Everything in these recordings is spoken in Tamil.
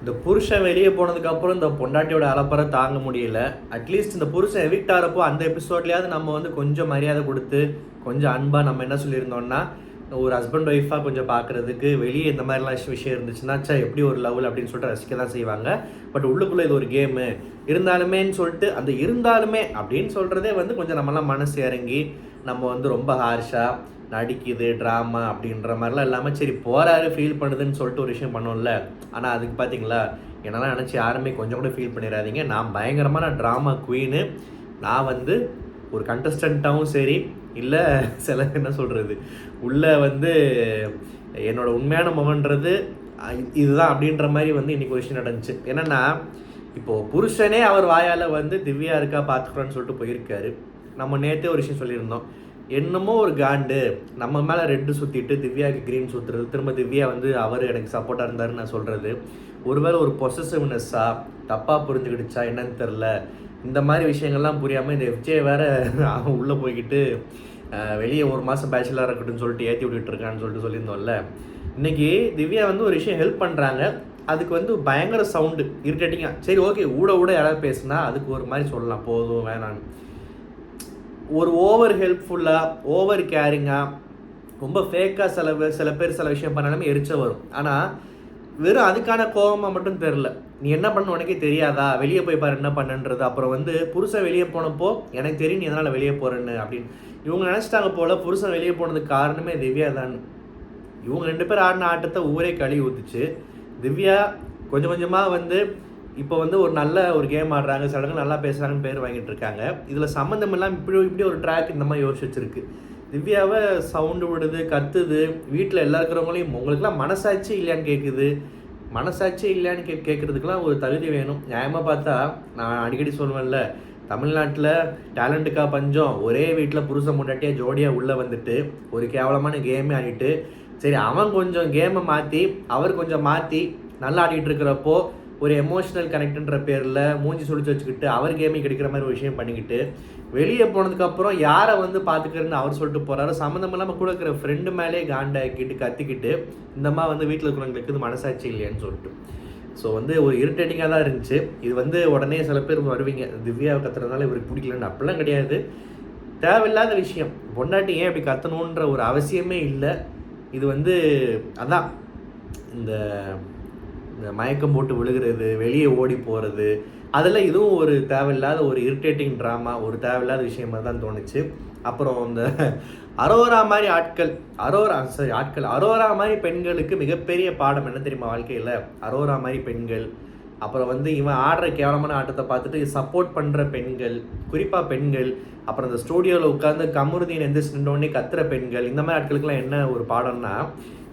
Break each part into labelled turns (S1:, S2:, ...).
S1: இந்த புருஷன் வெளியே போனதுக்கப்புறம் இந்த பொண்டாட்டியோட அலப்பறை தாங்க முடியல. அட்லீஸ்ட் இந்த புருஷன் எவிக்ட் ஆகிறப்போ அந்த எபிசோட்லேயாவது நம்ம வந்து கொஞ்சம் மரியாதை கொடுத்து கொஞ்சம் அன்பாக நம்ம என்ன சொல்லியிருந்தோம்னா, ஒரு ஹஸ்பண்ட் ஒய்ஃபாக கொஞ்சம் பார்க்குறதுக்கு வெளியே இந்த மாதிரிலாம் விஷயம் இருந்துச்சுன்னா எப்படி ஒரு லெவல் அப்படின்னு சொல்லிட்டு ரசிக்க தான் செய்வாங்க. பட் உள்ளுக்குள்ளே இது ஒரு கேமு இருந்தாலுமேன்னு சொல்லிட்டு அந்த இருந்தாலுமே அப்படின்னு சொல்கிறதே வந்து கொஞ்சம் நம்மளாம் மனசு இறங்கி நம்ம வந்து ரொம்ப ஹார்ஷாக நடிக்குது ட்ராமா அப்படின்ற மாதிரிலாம் இல்லாமல் சரி போகிறாரு ஃபீல் பண்ணுதுன்னு சொல்லிட்டு ஒரு விஷயம் பண்ணோம்ல. ஆனால் அதுக்கு பார்த்தீங்களா என்னெல்லாம் நினச்சி யாருமே கொஞ்சம் கூட ஃபீல் பண்ணிடாதீங்க. நான் பயங்கரமான ட்ராமா குவீனு. நான் வந்து ஒரு கண்டஸ்டண்ட்டாகவும் சரி இல்லை சில என்ன சொல்கிறது உள்ளே வந்து என்னோடய உண்மையான முகன்றது இதுதான் அப்படின்ற மாதிரி வந்து இன்றைக்கி ஒரு விஷயம் நடந்துச்சு. என்னென்னா இப்போது புருஷனே அவர் வாயால் வந்து திவ்யா இருக்கா பார்த்துக்கிறோன்னு சொல்லிட்டு போயிருக்காரு. நம்ம நேற்றே ஒரு விஷயம் சொல்லியிருந்தோம். என்னமோ ஒரு காண்டு நம்ம மேலே ரெட்டு சுற்றிட்டு திவ்யாவுக்கு க்ரீன் சுற்றுறது, திரும்ப திவ்யா வந்து அவர் எனக்கு சப்போர்ட்டாக இருந்தாருன்னு நான் சொல்கிறது, ஒருவேளை ஒரு பொசசிவ்னஸ்ஸாக தப்பாக புரிஞ்சுக்கிடுச்சா என்னன்னு தெரில. இந்த மாதிரி விஷயங்கள்லாம் புரியாமல் இந்த எஃப்ஜே வேறு உள்ளே போய்கிட்டு வெளியே ஒரு மாதம் பேச்சுலராக இருக்கட்டும்னு சொல்லிட்டு ஏற்றி விட்டுட்டுருக்கான்னு சொல்லிட்டு சொல்லியிருந்தோம்ல. இன்றைக்கி திவ்யா வந்து ஒரு விஷயம் ஹெல்ப் பண்ணுறாங்க, அதுக்கு வந்து பயங்கர சவுண்டு இரிட்டேட்டிங்காக. சரி ஓகே ஊட யாராவது பேசுனா அதுக்கு ஒரு மாதிரி சொல்லலாம், போதும் வேணான்னு. ஒரு ஓவர் ஹெல்ப்ஃபுல்லாக ஓவர் கேரிங்காக ரொம்ப ஃபேக்காக சில பேர் சில விஷயம் பண்ணாலுமே எரிச்ச வரும். ஆனால் வெறும் அதுக்கான கோபமாக மட்டும் தெரில. நீ என்ன பண்ண உனக்கே தெரியாதா, வெளியே போய் பாரு என்ன பண்ணுன்றது. அப்புறம் வந்து புருஷன் வெளியே போனப்போ எனக்கு தெரியும் நீ எதனால் வெளியே போகிறேன்னு அப்படின்னு இவங்க நினச்சிட்டாங்க போல். புருஷன் வெளியே போனதுக்கு காரணமே திவ்யா தான். இவங்க 2 பேர் ஆடின ஆட்டத்தை ஊரே கழுவி ஊற்றுச்சு. திவ்யா கொஞ்சம் கொஞ்சமாக வந்து இப்போ வந்து ஒரு நல்ல ஒரு கேம் ஆடுறாங்க, சடங்கு நல்லா பேசுகிறாங்கன்னு பேர் வாங்கிட்டு இருக்காங்க. இதில் சம்மந்தம் இல்லாமல் இப்படி ஒரு ட்ராக் இந்த மாதிரி யோசிச்சு வச்சிருக்கு. திவ்யாவை சவுண்டு விடுது, கத்துது, வீட்டில் எல்லா இருக்கிறவங்களையும் உங்களுக்குலாம் மனசாட்சி இல்லையான்னு கேட்குது. மனசாட்சி இல்லையான்னு கேட்குறதுக்கெலாம் ஒரு தகுதி வேணும். நியாயமாக பார்த்தா நான் அடிக்கடி சொல்லுவேன்ல, தமிழ்நாட்டில் டேலண்ட்டுக்கா பஞ்சம். ஒரே வீட்டில் புருஷன் முன்னாட்டியாக ஜோடியாக உள்ளே வந்துட்டு ஒரு கேவலமான கேமே ஆடிட்டு, சரி அவன் கொஞ்சம் கேமை மாற்றி அவர் கொஞ்சம் மாற்றி நல்லா ஆடிட்டு இருக்கிறப்போ ஒரு எமோஷனல் கனெக்ட்ன்ற பேரில் மூஞ்சி சுழிச்சு வச்சுக்கிட்டு அவர் கேமிங் கிடைக்கிற மாதிரி ஒரு விஷயம் பண்ணிக்கிட்டு வெளியே போனதுக்கப்புறம் யாரை வந்து பார்த்துக்கிறேன்னு அவர் சொல்லிட்டு போகிறாரு. சம்மந்தம் இல்லாமல் கூட இருக்கிற ஃப்ரெண்டு மேலே காண்டாக்கிட்டு கத்திக்கிட்டு இந்தம்மா வந்து வீட்டில் இருக்கிறவங்களுக்கு இது மனசாட்சி இல்லையான்னு சொல்லிட்டு. ஸோ வந்து ஒரு இரிட்டேட்டிங்காக தான் இருந்துச்சு. இது வந்து உடனே சில பேர் வருவீங்க திவ்யாவை கத்துறதுனால இவருக்கு பிடிக்கலன்னு. அப்படிலாம் கிடையாது, தேவையில்லாத விஷயம். பொண்டாட்டி ஏன் இப்படி கத்தணுன்ற ஒரு அவசியமே இல்லை. இது வந்து அதான் இந்த மயக்கம் போட்டு விழுகிறது, வெளியே ஓடி போகிறது, அதில் இதுவும் ஒரு தேவையில்லாத ஒரு இரிட்டேட்டிங் ட்ராமா, ஒரு தேவையில்லாத விஷயமாக தான் தோணுச்சு. அப்புறம் இந்த அரோரா மாதிரி அரோரா மாதிரி பெண்களுக்கு மிகப்பெரிய பாடம் என்ன தெரியுமா வாழ்க்கையில்? அரோரா மாதிரி பெண்கள், அப்புறம் வந்து இவன் ஆடுற கேவலமான ஆட்டத்தை பார்த்துட்டு சப்போர்ட் பண்ணுற பெண்கள், குறிப்பாக பெண்கள், அப்புறம் இந்த ஸ்டூடியோவில் உட்காந்து கமருதீன் எந்திரிச்சு நின்றோடனே கத்துற பெண்கள், இந்த மாதிரி ஆட்களுக்கெல்லாம் என்ன ஒரு பாடம்னா,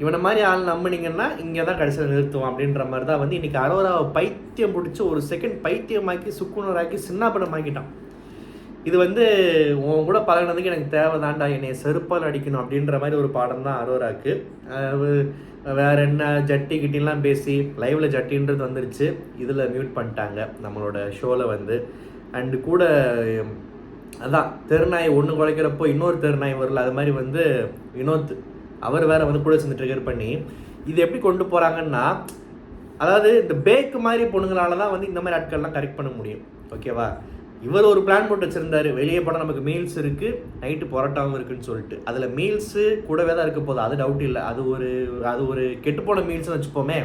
S1: இவனை மாதிரி ஆள் நம்பினீங்கன்னா இங்கே தான் கடைசியில் நிறுத்துவோம் அப்படின்ற மாதிரி தான் வந்து இன்றைக்கி அரோராவை பைத்தியம் பிடிச்சி ஒரு செகண்ட் பைத்தியமாக்கி சுக்குனராக்கி சின்னப்படமாக்கிட்டான். இது வந்து உன் கூட பழகினதுக்கு எனக்கு தேவைதான்டா, என்னை செருப்பால் அடிக்கணும் அப்படின்ற மாதிரி ஒரு பாடம் தான் அரோராவுக்கு. வேறு என்ன ஜட்டி கிட்டிலாம் பேசி லைவில் ஜட்டின்றது வந்துருச்சு, இதில் மியூட் பண்ணிட்டாங்க நம்மளோட ஷோவில் வந்து. அண்டு கூட அதான் தெருநாய் ஒன்று குலைக்கிறப்போ இன்னொரு தெருநாய் வரல, அது மாதிரி வந்து வினோத் அவர் வேறு வந்து கூட சேர்ந்து ட்ரிகர் பண்ணி இது எப்படி கொண்டு போகிறாங்கன்னா, அதாவது இந்த பேக்கு மாதிரி பொண்ணுங்களால தான் வந்து இந்த மாதிரி ஆட்கள்லாம் கரெக்ட் பண்ண முடியும். ஓகேவா? இவர் ஒரு பிளான் போட்டு வச்சுருந்தாரு, வெளியே போனால் நமக்கு மீல்ஸ் இருக்குது, நைட்டு பரோட்டாவும் இருக்குதுன்னு சொல்லிட்டு. அதில் மீல்ஸு கூடவே தான் இருக்க போகுது, அது டவுட் இல்லை. அது ஒரு கெட்டுப்போன மீல்ஸ்னு வச்சுப்போமே.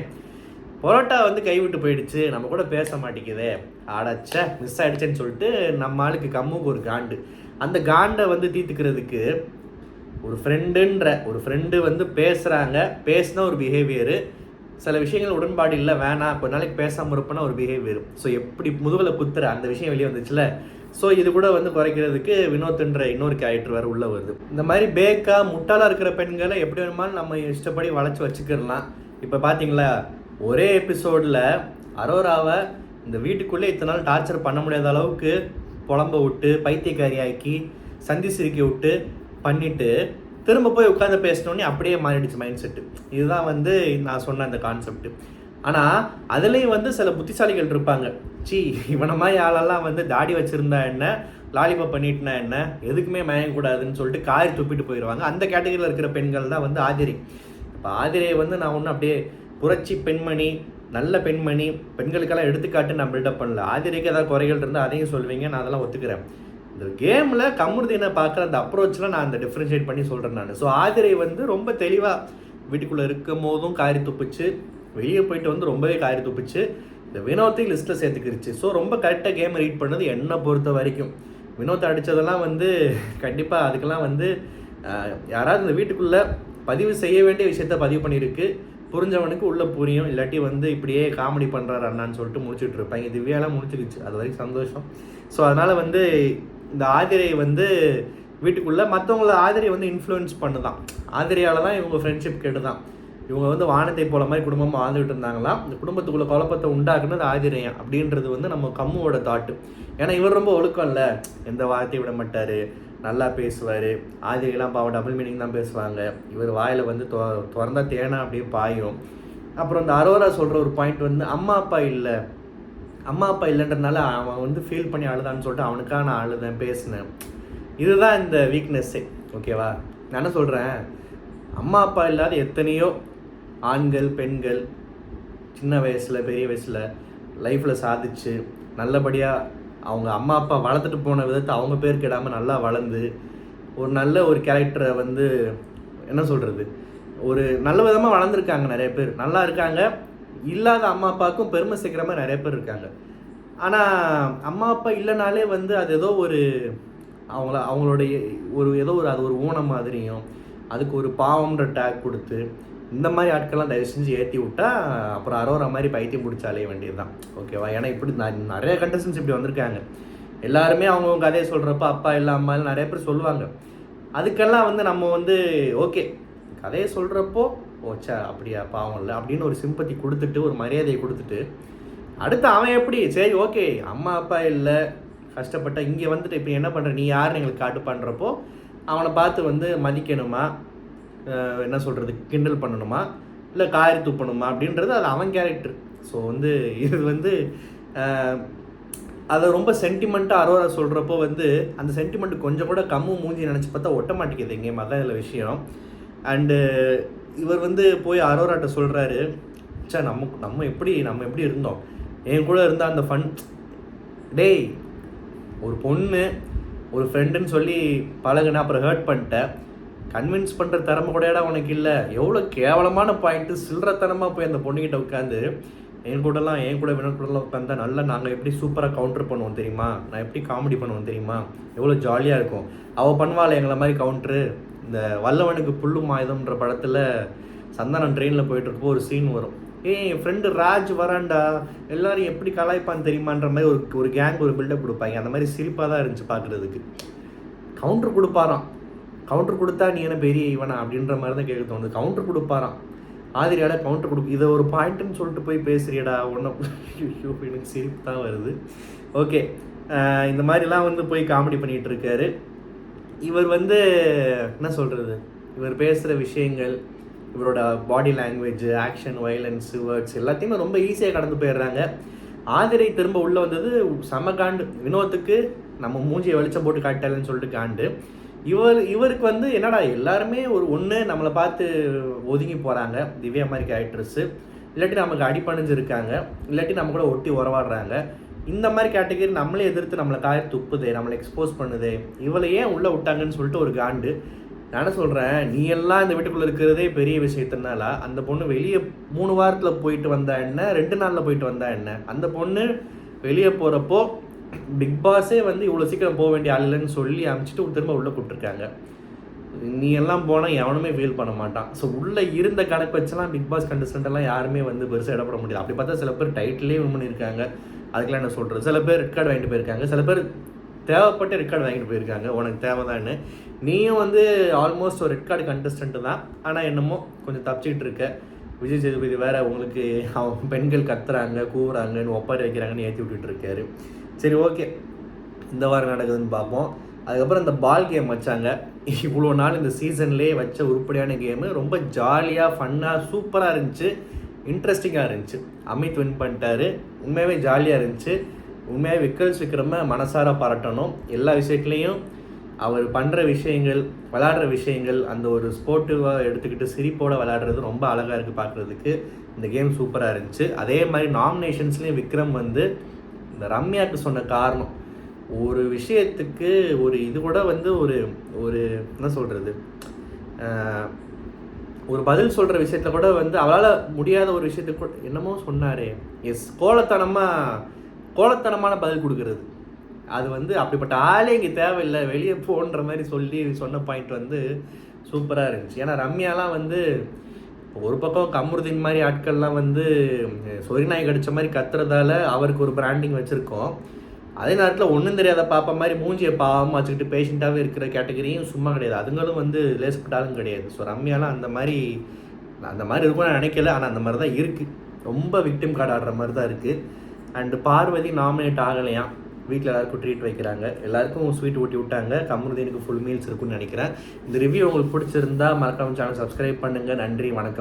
S1: பரோட்டா வந்து கைவிட்டு போயிடுச்சு, நம்ம கூட பேச மாட்டேங்குதே, ஆடாச்ச மிஸ் ஆகிடுச்சேன்னு சொல்லிட்டு நம்ம ஆளுக்கு கம்முக்கு ஒரு காண்டு. அந்த காண்டை வந்து தீர்த்துக்கிறதுக்கு ஒரு ஃப்ரெண்டு வந்து பேசுகிறாங்க, பேசினா ஒரு பிஹேவியரு, சில விஷயங்கள் உடன்பாடு இல்லை வேணாம் கொஞ்ச நாளைக்கு பேசாமல் இருப்பேன்னா ஒரு பிஹேவியர். ஸோ எப்படி முதுகில் குத்துற அந்த விஷயம் வெளியே வந்துச்சுல. ஸோ இது கூட வந்து குறைக்கிறதுக்கு வினோத்ன்ற இன்னொரு கேரக்டர் வேறு உள்ளே வருது. இந்த மாதிரி பேக்காக முட்டாளாக இருக்கிற பெண்களை எப்படி வேணுமாலும் நம்ம இஷ்டப்படி வளைச்சி வச்சுக்கிடலாம். இப்போ பார்த்தீங்களா ஒரே எபிசோடில் அரோராவை இந்த வீட்டுக்குள்ளே இத்தனை நாள் டார்ச்சர் பண்ண முடியாத அளவுக்கு புலம்ப விட்டு பைத்தியக்காரியாக்கி சந்தி சிரிக்க விட்டு பண்ணிவிட்டு திரும்ப போய் உட்காந்து பேசினோன்னே அப்படியே மாறிடுச்சு மைண்ட் செட்டு. இதுதான் வந்து நான் சொன்ன அந்த கான்செப்ட். ஆனால் அதுலேயும் வந்து சில புத்திசாலிகள் இருப்பாங்க. இவனை மாதிரி ஆளெல்லாம் வந்து தாடி வச்சுருந்தா என்ன, லாலிபாப் பண்ணிட்டுனா என்ன, எதுக்குமே மயங்கக்கூடாதுன்னு சொல்லிட்டு காரி துப்பிட்டு போயிடுவாங்க. அந்த கேட்டகரியில் இருக்கிற பெண்கள் தான் வந்து ஆதிரை. இப்போ ஆதிரையை வந்து நான் ஒன்றும் அப்படியே புரட்சி பெண்மணி நல்ல பெண்மணி, பெண்களுக்கெல்லாம் எடுத்துக்காட்டு நான் பில்டப் பண்ணல. ஆதிரைக்கு ஏதாவது குறைகள் இருந்தால் அதையும் சொல்வீங்க, நான் அதெல்லாம் ஒத்துக்கிறேன். இந்த கேமில் கமருதீனை பார்க்குற அந்த அப்ரோச்சில் நான் அந்த டிஃப்ரென்ஷியேட் பண்ணி சொல்கிறேன் நான். ஸோ ஆதிரை வந்து ரொம்ப தெளிவாக வீட்டுக்குள்ளே இருக்கும் போதும் காரி துப்பிச்சு, வெளியே போயிட்டு வந்து ரொம்பவே காரி துப்பிச்சு, இந்த வினோத்தையும் லிஸ்ட்டில் சேர்த்துக்கிருச்சு. ஸோ ரொம்ப கரெக்டாக கேமை ரீட் பண்ணது என்னை பொறுத்த வரைக்கும். வினோத்தை அடித்ததெல்லாம் வந்து கண்டிப்பாக அதுக்கெல்லாம் வந்து யாராவது இந்த வீட்டுக்குள்ளே பதிவு செய்ய வேண்டிய விஷயத்த பதிவு பண்ணியிருக்கு. புரிஞ்சவனுக்கு உள்ளே புரியும், இல்லாட்டி வந்து இப்படியே காமெடி பண்ணுறாரு அண்ணான்னு சொல்லிட்டு முடிச்சுட்டு இருப்பாங்க. திவ்யாலாம் முடிச்சுக்கிச்சு, அது வரைக்கும் சந்தோஷம். ஸோ அதனால் வந்து இந்த ஆதிரை வந்து வீட்டுக்குள்ளே மற்றவங்கள ஆதிரை வந்து இன்ஃப்ளூயன்ஸ் பண்ணுதான். ஆதிரையால் தான் இவங்க ஃப்ரெண்ட்ஷிப் கெடுதான். இவங்க வந்து வானத்தை போல மாதிரி குடும்பமாக வாழ்ந்துகிட்டு இருந்தாங்களாம். இந்த குடும்பத்துக்குள்ளே குழப்பத்தை உண்டாக்குனது ஆதிரையம் அப்படின்றது வந்து நம்ம கம்முவோட தாட்டு. ஏன்னா இவர் ரொம்ப ஒழுக்கம் இல்லை, எந்த வார்த்தையை விட மாட்டார், நல்லா பேசுவார். ஆதிரையெல்லாம் பாவம் டபுள் மீனிங் தான் பேசுவாங்க. இவர் வாயில் வந்து திறந்தா தேனா அப்படியே பாயும். அப்புறம் இந்த அரோரா சொல்கிற ஒரு பாயிண்ட் வந்து அம்மா அப்பா இல்லைன்றதுனால அவன் வந்து ஃபீல் பண்ணி அழுதான்னு சொல்லிட்டு அவனுக்காக நான் அழுதேன், பேசினேன். இதுதான் இந்த வீக்னஸ்ஸே. ஓகேவா? நான் என்ன சொல்கிறேன், அம்மா அப்பா இல்லாத எத்தனையோ ஆண்கள் பெண்கள் சின்ன வயசில் பெரிய வயசில் லைஃப்பில் சாதிச்சு நல்லபடியாக அவங்க அம்மா அப்பா வளர்த்துட்டு போன விதத்தை அவங்க பேர் கெடாமல் நல்லா வளர்ந்து ஒரு நல்ல ஒரு கேரக்டரை வந்து என்ன சொல்கிறது, ஒரு நல்ல விதமாக வளர்ந்துருக்காங்க. நிறைய பேர் நல்லா இருக்காங்க. இல்லாத அம்மா அப்பாவுக்கும் பெருமை சேர்க்குற மாதிரி நிறைய பேர் இருக்காங்க. ஆனால் அம்மா அப்பா இல்லைனாலே வந்து அது ஏதோ ஒரு அவங்களுடைய ஒரு ஏதோ ஒரு அது ஒரு ஊனம் மாதிரியும், அதுக்கு ஒரு பாவம்ன்ற டேக் கொடுத்து இந்த மாதிரி ஆட்கள்லாம் தயவு செஞ்சு ஏற்றி விட்டா அப்புறம் அரோரா மாதிரி பைத்தியம் பிடிச்சாலே வேண்டியது தான். ஓகேவா? ஏன்னா இப்படி நிறைய கண்டஸ்டன்ஸ் இப்படி வந்திருக்காங்க. எல்லாருமே அவங்கவுங்க கதையை சொல்கிறப்ப அப்பா இல்லை அம்மா இல்லை நிறைய பேர் சொல்லுவாங்க. அதுக்கெல்லாம் வந்து நம்ம வந்து ஓகே கதையை சொல்கிறப்போ ஓச்சா அப்படியா பாவம் இல்லை அப்படின்னு ஒரு சிம்பத்தி கொடுத்துட்டு ஒரு மரியாதையை கொடுத்துட்டு அடுத்து அவன் எப்படி சரி ஓகே அம்மா அப்பா இல்லை கஷ்டப்பட்ட இங்கே வந்துட்டு இப்படி என்ன பண்ணுற நீ யாருன்னு எங்களுக்கு காட்டு பண்ணுறப்போ அவனை பார்த்து வந்து மதிக்கணுமா, என்ன சொல்கிறது, கிண்டல் பண்ணணுமா, இல்லை காரி துப்பணுமா அப்படின்றது அது அவன் கேரக்டர். ஸோ வந்து இது வந்து அதை ரொம்ப சென்டிமெண்ட்டாக அரோரா சொல்கிறப்போ வந்து அந்த சென்டிமெண்ட் கொஞ்சம் கூட கம்மு மூஞ்சி நினச்சி பார்த்தா ஒட்ட மாட்டேங்குது எங்கேயும். அதான் இதில் விஷயம். அண்டு இவர் வந்து போய் அரோராட்ட சொல்கிறாரு, சார் நம்ம எப்படி இருந்தோம், என் கூட இருந்தால் அந்த ஃபன் டேய் ஒரு பொண்ணு ஒரு ஃப்ரெண்டுன்னு சொல்லி பழகுன அப்புறம் ஹர்ட் பண்ணிட்டேன், கன்வின்ஸ் பண்ணுற திறமை கூடடா உனக்கு இல்லை. எவ்வளோ கேவலமான பாயிண்ட்டு சில்லறத்தனமாக போய் அந்த பொண்ணுக்கிட்ட உட்காந்து என் கூட வினோத் கூடலாம் உட்காந்தா நல்லா நாங்கள் எப்படி சூப்பராக கவுண்டர் பண்ணுவோம் தெரியுமா, நான் எப்படி காமெடி பண்ணுவோம் தெரியுமா, எவ்வளோ ஜாலியாக இருக்கும். அவள் பண்ணுவாள் எங்களை மாதிரி கவுண்ட்ரு. இந்த வல்லவனுக்கு புல்லும் ஆயுதம்ன்ற படத்தில் சந்தானம் ட்ரெயினில் போயிட்டுருப்போ ஒரு சீன் வரும், என் ஃப்ரெண்டு ராஜ் வராண்டா எல்லோரும் எப்படி கலாய்ப்பான்னு தெரியுமான்ற மாதிரி ஒரு கேங் ஒரு பில்டப் கொடுப்பாங்க. அந்த மாதிரி சிரிப்பாக தான் இருந்துச்சு பார்க்குறதுக்கு. கவுண்டர் கொடுப்பாராம், கவுண்டர் கொடுத்தா நீ என்ன பெரிய இவனா அப்படின்ற மாதிரி தான் கேட்க தோணுது. கவுண்டர் கொடுப்பாராம், ஆதிரியால கவுண்டர் கொடுக்கு, இதை ஒரு பாயிண்ட்டுன்னு சொல்லிட்டு போய் பேசுறியடா ஒன்றும் எனக்கு சிரிப்பு தான் வருது. ஓகே, இந்த மாதிரிலாம் வந்து போய் காமெடி பண்ணிகிட்டு இருக்காரு. இவர் வந்து என்ன சொல்கிறது, இவர் பேசுகிற விஷயங்கள், இவரோட body language, action, violence, words எல்லாத்தையுமே ரொம்ப ஈஸியாக கடந்து போயிடுறாங்க. ஆதிரை திரும்ப உள்ளே வந்தது செம காண்டு. வினோத்துக்கு நம்ம மூஞ்சியை வெளிச்சம் போட்டு காட்டாலன்னு சொல்லிட்டு காண்டு. இவருக்கு வந்து என்னடா எல்லாருமே ஒன்று நம்மளை பார்த்து ஒதுங்கி போகிறாங்க, திவ்யா மாதிரி கேரக்டர்ஸு, இல்லாட்டி நமக்கு அடிப்பணிஞ்சிருக்காங்க, இல்லாட்டி நம்ம கூட ஒட்டி உறவாடுறாங்க. இந்த மாதிரி கேட்டகரி நம்மளே எதிர்த்து நம்மளை காய துப்புதே, நம்மளை எக்ஸ்போஸ் பண்ணுதே, இவளை ஏன் உள்ளே விட்டாங்கன்னு சொல்லிட்டு ஒரு காண்டு. நான் சொல்கிறேன், நீ எல்லாம் இந்த வீட்டுக்குள்ளே இருக்கிறதே பெரிய விஷயத்தினால அந்த பொண்ணு வெளியே 3 வாரத்தில் போயிட்டு வந்தா என்ன, 2 நாளில் போயிட்டு வந்தா என்ன, அந்த பொண்ணு வெளியே போகிறப்போ பிக் பாஸே வந்து இவ்வளோ சீக்கிரம் போக வேண்டிய ஆள் இல்லைன்னு சொல்லி அனுப்பிச்சிட்டு திரும்ப உள்ளே கூப்பிட்டுருக்காங்க. நீ எல்லாம் போனால் எவனுமே ஃபீல் பண்ண மாட்டான். ஸோ உள்ளே இருந்த கணக்கு வச்செல்லாம் பிக் பாஸ் கண்டஸ்டன்ட்லாம் யாருமே வந்து பெருசாக இடப்பட முடியாது. அப்படி பார்த்தா சில பேர் டைட்டிலே வின் பண்ணியிருக்காங்க, அதுக்கெல்லாம் என்ன சொல்கிறது. சில பேர் ரெட் கார்டு வாங்கிட்டு போயிருக்காங்க, சில பேர் தேவைப்பட்டு ரெட் கார்டு வாங்கிட்டு போயிருக்காங்க, உனக்கு தேவைதான்னு. நீயும் வந்து ஆல்மோஸ்ட் ஒரு ரெட் கார்டு கண்டஸ்டன்ட்டு தான், ஆனால் என்னமோ கொஞ்சம் தப்பிச்சிக்கிட்டு இருக்க. விஜய் சேதுபதி வேறு உங்களுக்கு அவன் பெண்கள் கத்துறாங்க கூவுறாங்கன்னு ஒப்பாரி வைக்கிறாங்கன்னு ஏற்றி விட்டுட்டு இருக்காரு. சரி ஓகே, இந்த வாரம் நடக்குதுன்னு பார்ப்போம். அதுக்கப்புறம் இந்த பால் கேம் வச்சாங்க. இவ்வளோ நாள் இந்த சீசன்லேயே வச்ச உருப்படியான கேமு, ரொம்ப ஜாலியாக ஃபன்னாக சூப்பராக இருந்துச்சு, இன்ட்ரெஸ்டிங்காக இருந்துச்சு. அமித் வின் பண்ணிட்டாரு, உண்மையாகவே ஜாலியாக இருந்துச்சு. உண்மையாகவே விக்கல்ஸ் விக்ரம மனசார பாராட்டணும். எல்லா விஷயத்துலேயும் அவர் பண்ணுற விஷயங்கள், விளாடுற விஷயங்கள், அந்த ஒரு ஸ்போர்ட்டிவாக எடுத்துக்கிட்டு சிரிப்போடு விளாடுறது ரொம்ப அழகாக இருக்குது பார்க்குறதுக்கு. இந்த கேம் சூப்பராக இருந்துச்சு. அதே மாதிரி நாமினேஷன்ஸ்லேயும் விக்ரம் வந்து இந்த ரம்யாவுக்கு சொன்ன காரணம், ஒரு விஷயத்துக்கு ஒரு இது கூட வந்து ஒரு ஒரு என்ன சொல்கிறது, ஒரு பதில் சொல்கிற விஷயத்தில் கூட வந்து அவளால் முடியாத ஒரு விஷயத்துக்கு கூட என்னமோ சொன்னாரே, கோலத்தனமான பதில் கொடுக்கறது. அது வந்து அப்படிப்பட்ட ஆளே இங்கே தேவையில்லை, வெளியே போன்ற மாதிரி சொல்லி சொன்ன பாயிண்ட் வந்து சூப்பராக இருந்துச்சு. ஏன்னா ரம்யாலாம் வந்து ஒரு பக்கம் கமருதீன் மாதிரி ஆட்கள்லாம் வந்து சொரிநாய் கடிச்ச மாதிரி கத்துறதால அவருக்கு ஒரு பிராண்டிங் வச்சுருக்கோம். அதே நேரத்தில் ஒன்றும் தெரியாத பாப்பா மாதிரி மூஞ்சியை பாவமாக வச்சுக்கிட்டு பேஷண்ட்டாகவே இருக்கிற கேட்டகரியும் சும்மா கிடையாது. அதுங்களும் வந்து லேஸ்பட்டாலும் கிடையாது. ஸோ ரம்யாலாம் அந்த மாதிரி இருக்கும்னு நான் நினைக்கல. ஆனால் அந்த மாதிரி தான் இருக்குது. ரொம்ப விக்டிம் கார்டு ஆடுற மாதிரி தான் இருக்குது. அண்டு பார்வதி நாமினேட் ஆகலையாம். வீட்டில் எல்லாருக்கும் ட்ரீட் வைக்கிறாங்க, எல்லாருக்கும் ஸ்வீட் ஊட்டி விட்டாங்க. கமருதீனுக்கு ஃபுல் மீல்ஸ் இருக்குன்னு நினைக்கிறேன். இந்த ரிவ்யூ உங்களுக்கு பிடிச்சிருந்தா மறக்காம சேனல் சப்ஸ்கிரைப் பண்ணுங்கள். நன்றி, வணக்கம்.